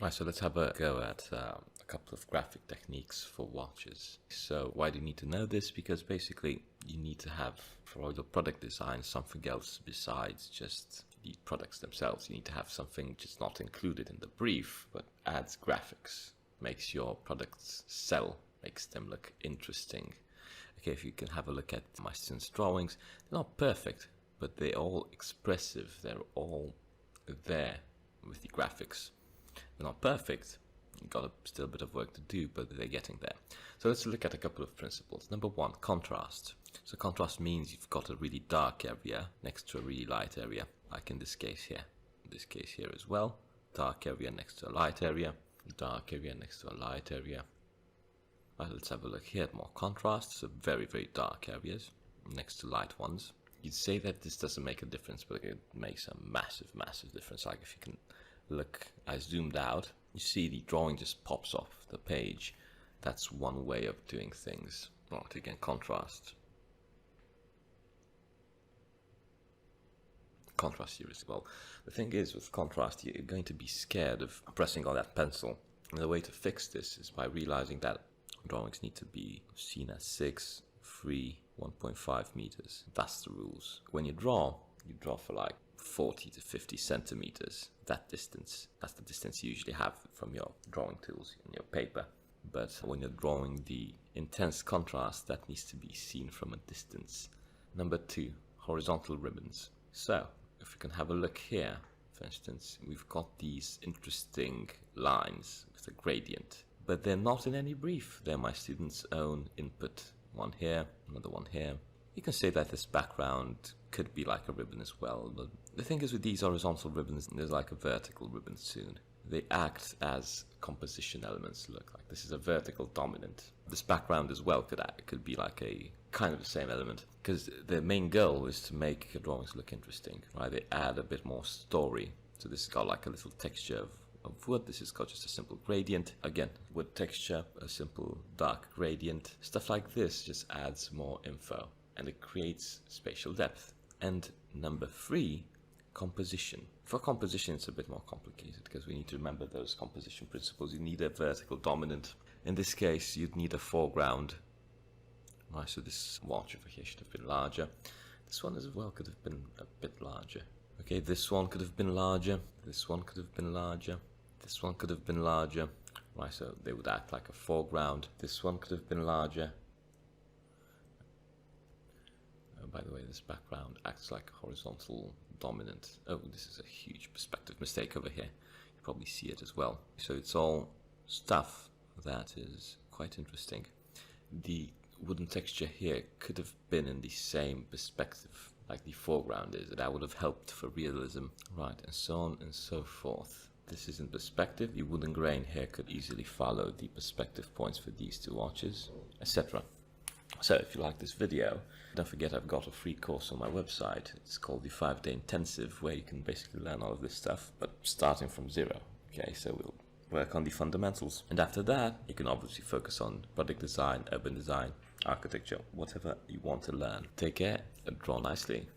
Right, so let's have a go at a couple of graphic techniques for watches. So why do you need to know this? Because basically you need to have, for all your product design, something else besides just the products themselves. You need to have something just not included in the brief, but adds graphics, makes your products sell, makes them look interesting. Okay, if you can have a look at my students' drawings, they're not perfect, but they're all expressive. They're all there with the graphics. They're not perfect. You've got still a bit of work to do, but they're getting there. So let's look at a couple of principles. Number one, contrast. So contrast means you've got a really dark area next to a really light area, like in this case here. In this case here as well. Dark area next to a light area. Dark area next to a light area. Right, let's have a look here at more contrast. So very, very dark areas next to light ones. You'd say that this doesn't make a difference, but it makes a massive, massive difference. Like if you can look, I zoomed out, you see the drawing just pops off the page. That's one way of doing things. Right, again, contrast. Contrast here as well. The thing is, with contrast, you're going to be scared of pressing on that pencil. And the way to fix this is by realizing that drawings need to be seen as 6, 3, 1.5 meters. That's the rules. When you draw for like 40 to 50 centimeters. That distance, that's the distance you usually have from your drawing tools in your paper. But when you're drawing the intense contrast, that needs to be seen from a distance. Number two, horizontal ribbons. So if we can have a look here, for instance, we've got these interesting lines with a gradient, but they're not in any brief. They're my students' own input. One here, another one here. You can say that this background could be like a ribbon as well, but the thing is with these horizontal ribbons, there's like a vertical ribbon soon. They act as composition elements. Look, like this is a vertical dominant. This background as well could be like a kind of the same element, because the main goal is to make your drawings look interesting, right? They add a bit more story. So this has got like a little texture of wood. This has got just a simple gradient. Again, wood texture, a simple dark gradient. Stuff like this just adds more info, and it creates spatial depth. And number three, composition. For composition, it's a bit more complicated because we need to remember those composition principles. You need a vertical dominant. In this case, you'd need a foreground. Right, so this watch over here should have been larger. This one as well could have been a bit larger. Okay, this one could have been larger. This one could have been larger. This one could have been larger. Right, so they would act like a foreground. This one could have been larger. By the way, this background acts like a horizontal dominant. Oh, this is a huge perspective mistake over here. You probably see it as well. So it's all stuff that is quite interesting. The wooden texture here could have been in the same perspective like the foreground is. That would have helped for realism. Right, and so on and so forth. This is in perspective. The wooden grain here could easily follow the perspective points for these two watches, etc. So if you like this video, don't forget I've got a free course on my website. It's called the 5-Day Intensive, where you can basically learn all of this stuff, but starting from zero. Okay, so we'll work on the fundamentals. And after that, you can obviously focus on product design, urban design, architecture, whatever you want to learn. Take care and draw nicely.